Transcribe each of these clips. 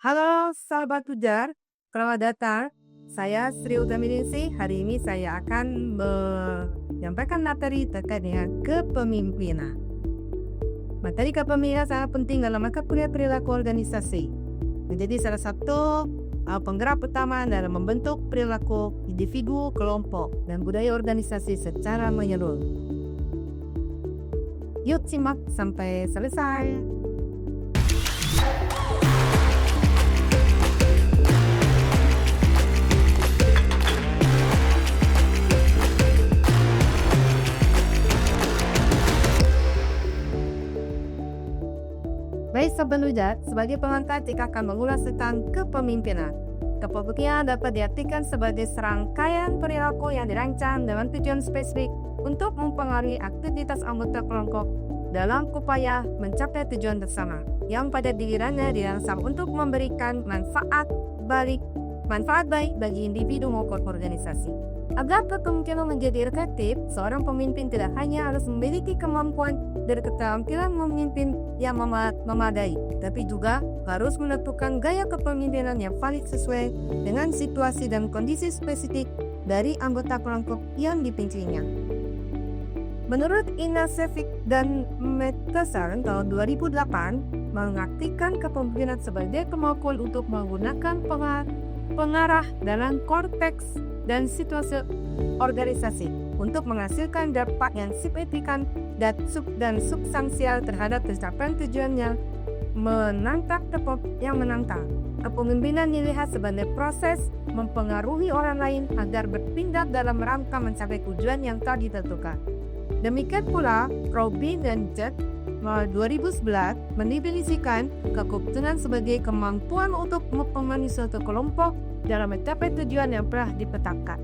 Halo sahabat Ujar, selamat datang. Saya Sri Utaminingsih. Hari ini saya akan menyampaikan materi terkait dengan kepemimpinan. Materi kepemimpinan sangat penting dalam mata kuliah perilaku organisasi. Menjadi salah satu penggerak utama dalam membentuk perilaku individu, kelompok, dan budaya organisasi secara menyeluruh. Yuk simak sampai selesai. Baik Sobat Ujar, sebagai pengantar kita akan mengulas tentang kepemimpinan. Kepemimpinan dapat diartikan sebagai serangkaian perilaku yang dirancang dengan tujuan spesifik untuk mempengaruhi aktivitas anggota kelompok dalam upaya mencapai tujuan bersama, yang pada gilirannya dirancang untuk memberikan manfaat baik bagi individu maupun organisasi. Agar kepemimpinan menjadi efektif, seorang pemimpin tidak hanya harus memiliki kemampuan dan keterampilan memimpin yang memadai, tapi juga harus menentukan gaya kepemimpinan yang valid sesuai dengan situasi dan kondisi spesifik dari anggota kelompok yang dipimpinnya. Menurut Inasevic dan Mettesan tahun 2008, mengartikan kepemimpinan sebagai kemampuan untuk menggunakan pengarah dalam konteks dan situasi organisasi untuk menghasilkan dampak yang signifikan dan substansial terhadap pencapaian tujuan yang menantang. Kepemimpinan dilihat sebagai proses mempengaruhi orang lain agar bertindak dalam rangka mencapai tujuan yang telah ditentukan. Demikian pula, Robin dan Judd 2011 mendefinisikan kepemimpinan sebagai kemampuan untuk mempengaruhi suatu kelompok dalam mencapai tujuan yang telah dipetakan.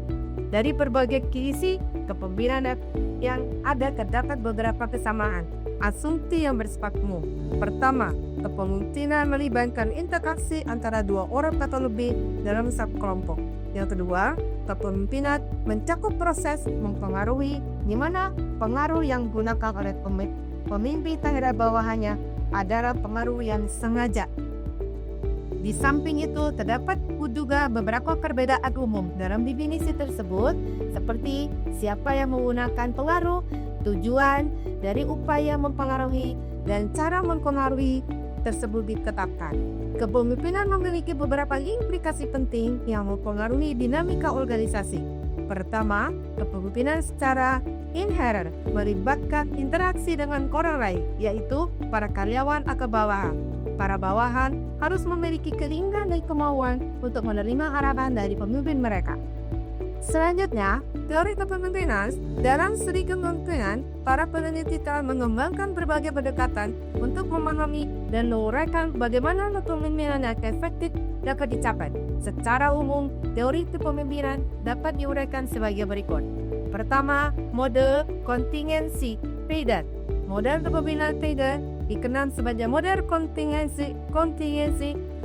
Dari berbagai kisi kepemimpinan yang ada terdapat beberapa kesamaan, asumsi yang bersifat umum. Pertama, kepemimpinan melibatkan interaksi antara dua orang atau lebih dalam satu kelompok. Yang kedua, kepemimpinan mencakup proses mempengaruhi, di mana pengaruh yang digunakan oleh pemimpin terhadap bawahannya adalah pengaruh yang sengaja. Di samping itu, terdapat juga beberapa perbedaan umum dalam definisi tersebut, seperti siapa yang menggunakan pengaruh, tujuan dari upaya mempengaruhi, dan cara mempengaruhi tersebut ditetapkan. Kepemimpinan memiliki beberapa implikasi penting yang mempengaruhi dinamika organisasi. Pertama, kepemimpinan secara inherent melibatkan interaksi dengan orang lain, yaitu para karyawan atau bawahan. Para bawahan harus memiliki keinginan dan kemauan untuk menerima arahan dari pemimpin mereka. Selanjutnya, teori kepemimpinan. Dalam studi kepemimpinan, para peneliti telah mengembangkan berbagai pendekatan untuk memahami dan menguraikan bagaimana kepemimpinan yang efektif dapat dicapai. Secara umum, teori kepemimpinan dapat diuraikan sebagai berikut. Pertama, mode kontingensi Frieden. Model kepemimpinan Frieden dikenal sebagai model kontingensi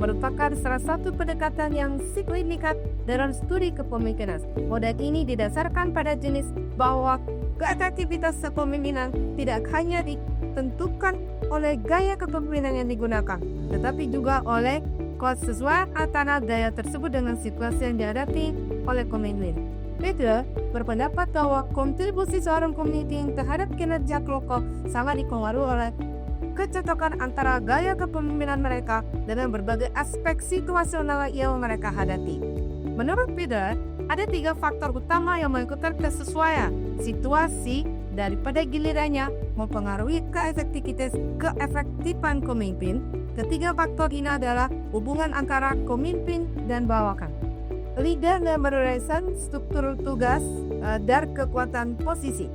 merupakan salah satu pendekatan yang signifikan dalam studi kepemimpinan. Model ini didasarkan pada jenis bahwa keefektivitas kepemimpinan tidak hanya ditentukan oleh gaya kepemimpinan yang digunakan, tetapi juga oleh kesesuaian antara gaya tersebut dengan situasi yang dihadapi oleh pemimpin. Frieden berpendapat bahwa kontribusi seorang pemimpin terhadap kinerja kelompok sangat dipengaruhi oleh kecocokan antara gaya kepemimpinan mereka dengan berbagai aspek situasional yang mereka hadapi. Menurut Frieden, ada 3 faktor utama yang mengikuti kesesuaian situasi daripada gilirannya mempengaruhi keefektifan pemimpin. Ketiga faktor ini adalah hubungan antara pemimpin dan bawahan, leader dan merumuskan struktur tugas dan kekuatan posisi.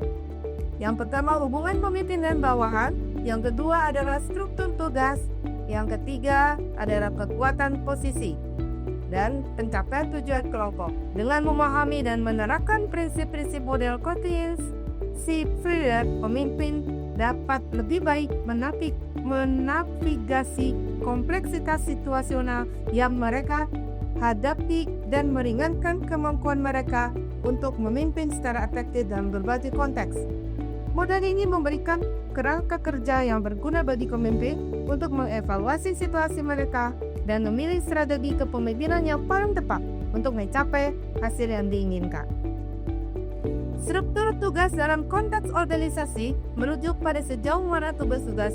Yang pertama, hubungan pemimpin dan bawahan. Yang kedua adalah struktur tugas. Yang ketiga adalah kekuatan posisi dan pencapaian tujuan kelompok. Dengan memahami dan menerapkan prinsip-prinsip model kontingensi Frieden, pemimpin dapat lebih baik menavigasi kompleksitas situasional yang mereka hadapi dan meringankan kemampuan mereka untuk memimpin secara efektif dalam berbagai konteks. Model ini memberikan kerangka kerja yang berguna bagi pemimpin untuk mengevaluasi situasi mereka dan memilih strategi kepemimpinan yang paling tepat untuk mencapai hasil yang diinginkan. Struktur tugas dalam konteks organisasi merujuk pada sejauh mana tugas-tugas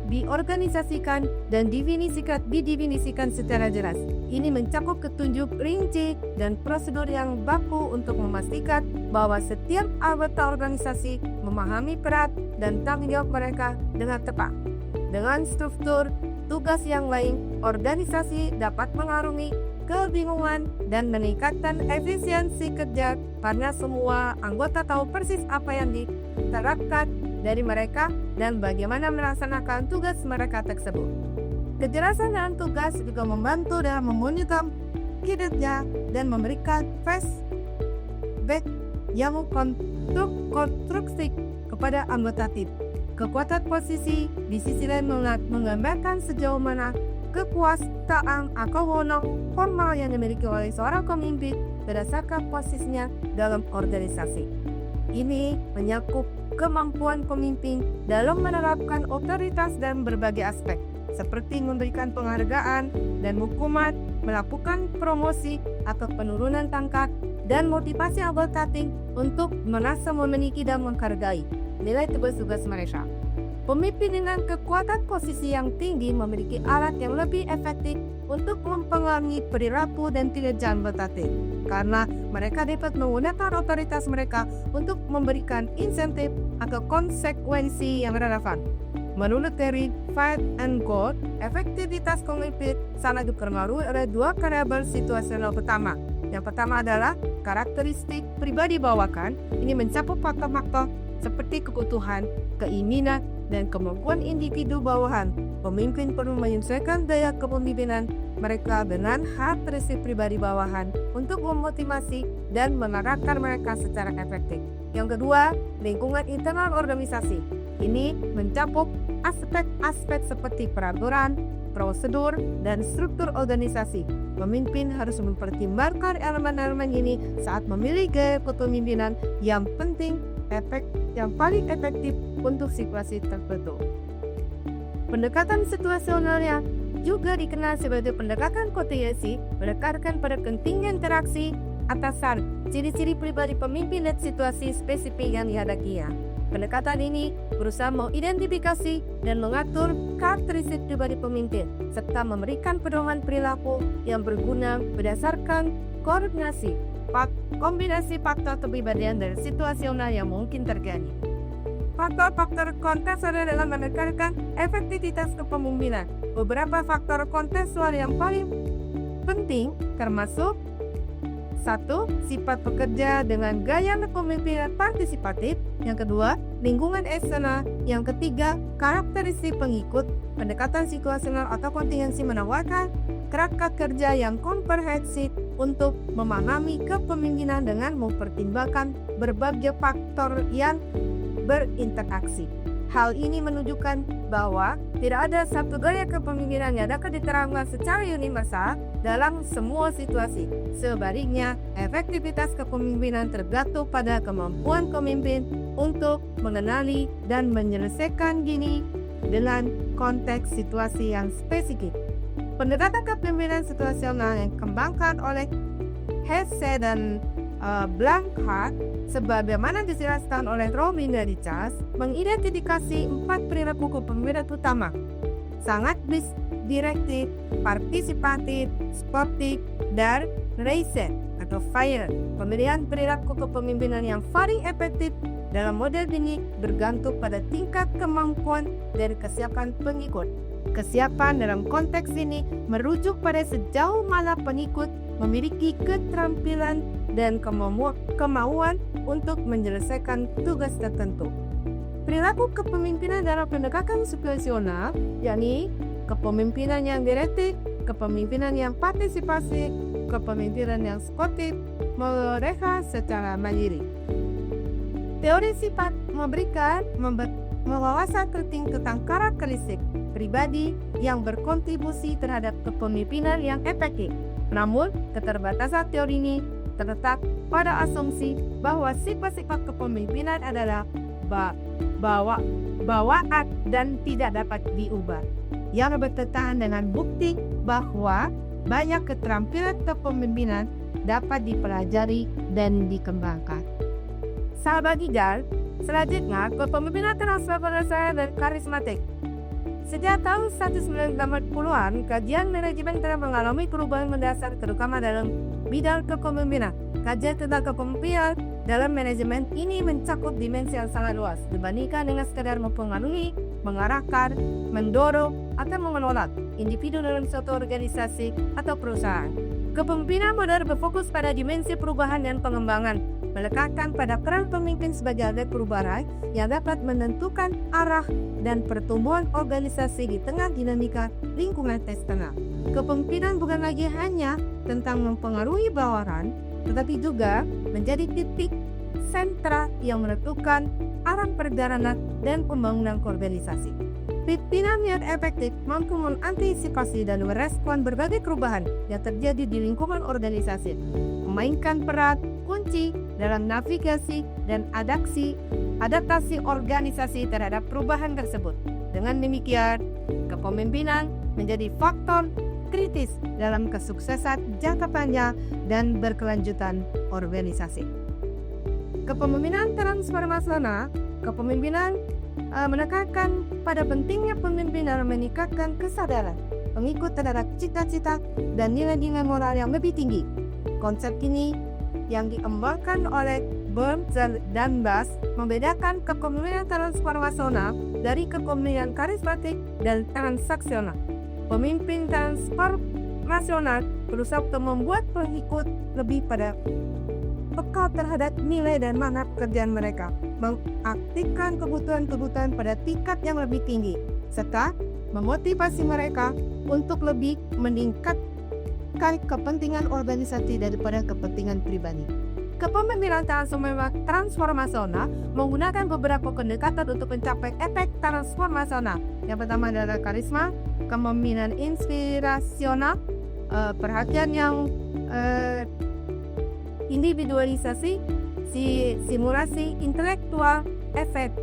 diorganisasikan dan didefinisikan secara jelas. Ini mencakup petunjuk rinci dan prosedur yang baku untuk memastikan bahwa setiap anggota organisasi memahami peran dan tanggung jawab mereka dengan tepat. Dengan struktur tugas yang lain, organisasi dapat mengarungi kebingungan dan meningkatkan efisiensi kerja karena semua anggota tahu persis apa yang diterapkan dari mereka dan bagaimana melaksanakan tugas mereka tersebut. Kejelasan dalam tugas juga membantu dalam memonitor kinerja dan memberikan feedback yang konstruktif kepada anggota tim. Kekuatan posisi di sisi lain menggambarkan sejauh mana kekuasaan atau wewenang formal yang dimiliki oleh seorang pemimpin berdasarkan posisinya dalam organisasi. Ini menyakup kemampuan pemimpin dalam menerapkan otoritas dalam berbagai aspek, seperti memberikan penghargaan dan hukuman, melakukan promosi atau penurunan pangkat, dan motivasi anggota tim untuk merasa memiliki dan menghargai nilai tugas-tugas mereka. Pemimpin dengan kekuatan posisi yang tinggi memiliki alat yang lebih efektif untuk mempengaruhi perilaku dan kinerja anggota tim, karena mereka dapat menggunakan otoritas mereka untuk memberikan insentif atau konsekuensi yang relevan. Menurut teori Fight and Gold, efektivitas pemimpin sangat dipengaruhi oleh dua variabel situasional utama. Yang pertama adalah karakteristik pribadi bawahan. Ini mencakup faktor-faktor seperti kebutuhan, keinginan, dan kemampuan individu bawahan. Pemimpin perlu menyesuaikan daya kepemimpinan mereka dengan karakteristik pribadi bawahan untuk memotivasi dan mengarahkan mereka secara efektif. Yang kedua, lingkungan internal organisasi. Ini mencakup aspek-aspek seperti peraturan, prosedur, dan struktur organisasi. Pemimpin harus mempertimbangkan elemen-elemen ini saat memilih gaya kepemimpinan yang paling efektif untuk situasi tertentu. Pendekatan situasional yang juga dikenal sebagai pendekatan kontingensi menekankan pada pentingnya interaksi atasan, ciri-ciri pribadi pemimpin dan situasi spesifik yang dihadapinya. Pendekatan ini berusaha mengidentifikasi dan mengatur karakteristik pribadi pemimpin serta memberikan pedoman perilaku yang berguna berdasarkan kombinasi faktor kepribadian dan situasional yang mungkin terjadi. Faktor-faktor kontekstual dalam menekankan efektivitas kepemimpinan. Beberapa faktor kontekstual yang paling penting termasuk 1. Sifat pekerja dengan gaya kepemimpinan partisipatif. Yang kedua, lingkungan eksternal. Yang ketiga, karakteristik pengikut. Pendekatan situasional atau kontingensi menawarkan kerangka kerja yang komprehensif untuk memahami kepemimpinan dengan mempertimbangkan berbagai faktor yang berinteraksi. Hal ini menunjukkan bahwa tidak ada satu gaya kepemimpinan yang dapat diterangkan secara universal dalam semua situasi. Sebaliknya, efektivitas kepemimpinan tergantung pada kemampuan pemimpin untuk mengenali dan menyelesaikan diri dengan konteks situasi yang spesifik. Pendekatan kepemimpinan situasional yang dikembangkan oleh Hesse dan Blanchard, sebagaimana dijelaskan oleh Robin dan Richards, mengidentifikasi 4 perilaku kepemimpinan utama: sangat direktif, partisipatif, sportif, dan reset atau fire. Pemilihan perilaku kepemimpinan yang paling efektif dalam model ini bergantung pada tingkat kemampuan dan kesiapan pengikut. Kesiapan dalam konteks ini merujuk pada sejauh mana pengikut memiliki keterampilan dan kemauan untuk menyelesaikan tugas tertentu. Perilaku kepemimpinan dalam pendekatan situasional, yakni kepemimpinan yang direktif, kepemimpinan yang partisipasi, kepemimpinan yang sportif, mereka secara mandiri. Teori sifat memberikan wawasan penting tentang karakteristik pribadi yang berkontribusi terhadap kepemimpinan yang efektif. Namun, keterbatasan teori ini terletak pada asumsi bahwa sifat-sifat kepemimpinan adalah bawaan dan tidak dapat diubah, yang bertentangan dengan bukti bahwa banyak keterampilan kepemimpinan dapat dipelajari dan dikembangkan. Sahabat Ijal, selanjutnya kepemimpinan transformasional dan karismatik. Sejak tahun 1980-an, kajian manajemen telah mengalami perubahan mendasar terutama dalam bidang kepemimpinan. Kajian tentang kepemimpinan dalam manajemen ini mencakup dimensi yang sangat luas dibandingkan dengan sekedar mempengaruhi, mengarahkan, mendorong, atau mengelola individu dalam suatu organisasi atau perusahaan. Kepemimpinan modern berfokus pada dimensi perubahan dan pengembangan, meletakkan pada peran pemimpin sebagai alat perubahan yang dapat menentukan arah dan pertumbuhan organisasi di tengah dinamika lingkungan eksternal. Kepemimpinan bukan lagi hanya tentang mempengaruhi bawahan, tetapi juga menjadi titik sentra yang menentukan arah perjalanan dan pembangunan organisasi. Pimpinan yang efektif mampu mengantisipasi dan merespon berbagai perubahan yang terjadi di lingkungan organisasi, memainkan peran kunci dalam navigasi dan adaptasi organisasi terhadap perubahan tersebut. Dengan demikian, kepemimpinan menjadi faktor kritis dalam kesuksesan jangka panjang dan berkelanjutan organisasi. Kepemimpinan transformasional, kepemimpinan menekankan pada pentingnya pemimpin dalam meningkatkan kesadaran pengikut terhadap cita-cita dan nilai-nilai moral yang lebih tinggi. Konsep ini yang dikembangkan oleh Burns dan Bass membedakan kepemimpinan transformasional dari kepemimpinan karismatik dan transaksional. Pemimpin transformasional berusaha untuk membuat pengikut lebih pada peka terhadap nilai dan makna pekerjaan mereka, mengaktifkan kebutuhan-kebutuhan pada tingkat yang lebih tinggi, serta memotivasi mereka untuk lebih meningkatkan kepentingan organisasi daripada kepentingan pribadi. Kepemimpinan transformasional menggunakan beberapa pendekatan untuk mencapai efek transformasional. Yang pertama adalah karisma, kepemimpinan inspirasional, perhatian yang individualisasi, simulasi intelektual, efek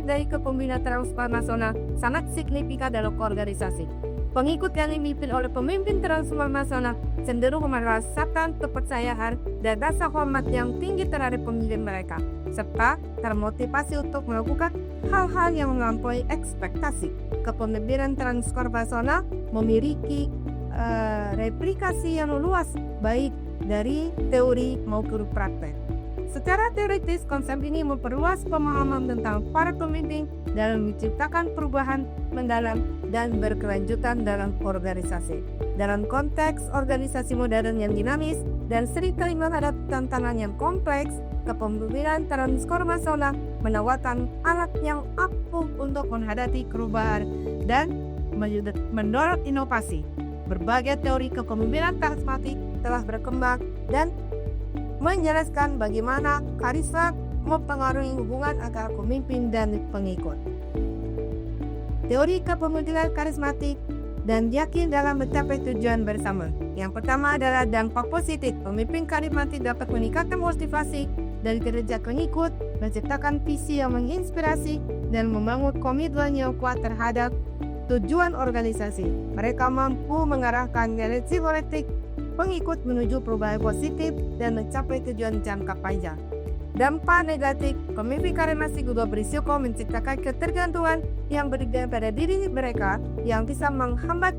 dari kepemimpinan transformasional sangat signifikan dalam organisasi. Pengikut yang dipimpin oleh pemimpin transformasional cenderung merasakan kepercayaan dan rasa hormat yang tinggi terhadap pemimpin mereka, serta termotivasi untuk melakukan hal-hal yang melampaui ekspektasi. Kepemimpinan transformasional memiliki replikasi yang luas baik dari teori maupun praktek. Secara teoritis, konsep ini memperluas pemahaman tentang para pemimpin dalam menciptakan perubahan mendalam dan berkelanjutan dalam organisasi. Dalam konteks organisasi modern yang dinamis dan seringkali menghadapi tantangan yang kompleks, kepemimpinan transformasional menawarkan alat yang ampuh untuk menghadapi perubahan dan mendorong inovasi. Berbagai teori kepemimpinan karismatik telah berkembang dan menjelaskan bagaimana karisma mempengaruhi hubungan antara pemimpin dan pengikut. Teori kepemimpinan karismatik dan yakin dalam mencapai tujuan bersama. Yang pertama adalah dampak positif. Pemimpin karismatik dapat meningkatkan motivasi dari kerja pengikut, menciptakan visi yang menginspirasi, dan membangun komitmen yang kuat terhadap tujuan organisasi. Mereka mampu mengarahkan energi kolektif pengikut menuju perubahan positif dan mencapai tujuan jangka panjang. Dampak negatif, pemimpin karismatik juga berisiko menciptakan ketergantungan yang bergantung pada diri mereka yang bisa menghambat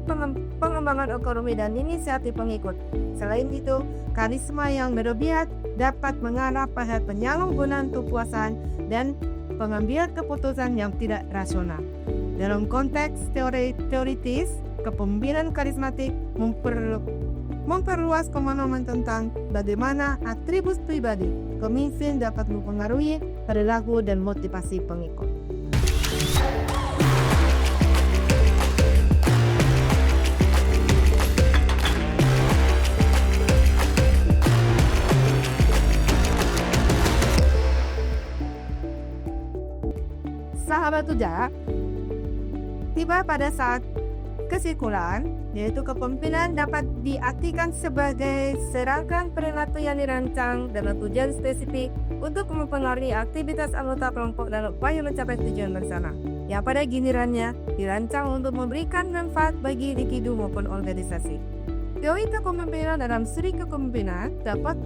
pengembangan ekonomi dan inisiatif pengikut. Selain itu, karisma yang berlebihan dapat mengarah pada penyalahgunaan kekuasaan dan pengambilan keputusan yang tidak rasional. Dalam konteks teoritis, kepemimpinan karismatik memperluas pemahaman tentang bagaimana atribut pribadi pemimpin dapat mempengaruhi perilaku dan motivasi pengikut. Sahabat Uja, tiba pada saat kesimpulan, yaitu kepemimpinan dapat diartikan sebagai serangkaian perilaku yang dirancang dalam tujuan spesifik untuk mempengaruhi aktivitas anggota kelompok dalam upaya mencapai tujuan bersama, yang pada gilirannya dirancang untuk memberikan manfaat bagi individu maupun organisasi. Teori kepemimpinan dalam studi kepemimpinan dapat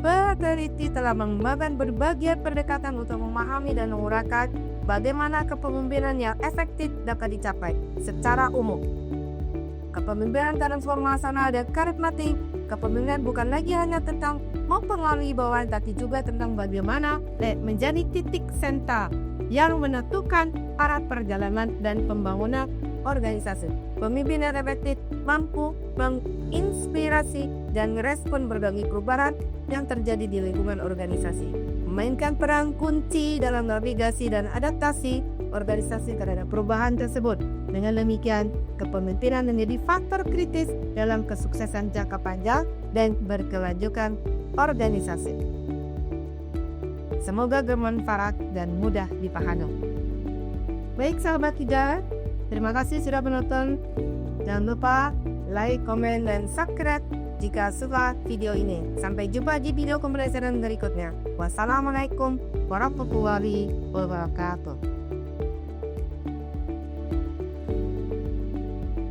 berteliti telah mengembangkan berbagai pendekatan untuk memahami dan menguraikan bagaimana kepemimpinan yang efektif dapat dicapai secara umum. Kepemimpinan transformasional dan karismatik, kepemimpinan bukan lagi hanya tentang mempengaruhi bawahan, tapi juga tentang bagaimana menjadi titik sentral yang menentukan arah perjalanan dan pembangunan organisasi. Pemimpinan efektif mampu menginspirasi dan merespon berbagai perubahan yang terjadi di lingkungan organisasi, memainkan peran kunci dalam navigasi dan adaptasi organisasi terhadap perubahan tersebut. Dengan demikian, kepemimpinan menjadi faktor kritis dalam kesuksesan jangka panjang dan berkelanjutan organisasi. Semoga bermanfaat dan mudah dipahami. Baik sahabat hijau, terima kasih sudah menonton. Jangan lupa like, komen, dan subscribe jika suka video ini. Sampai jumpa di video pembelajaran berikutnya. Wassalamualaikum warahmatullahi wabarakatuh.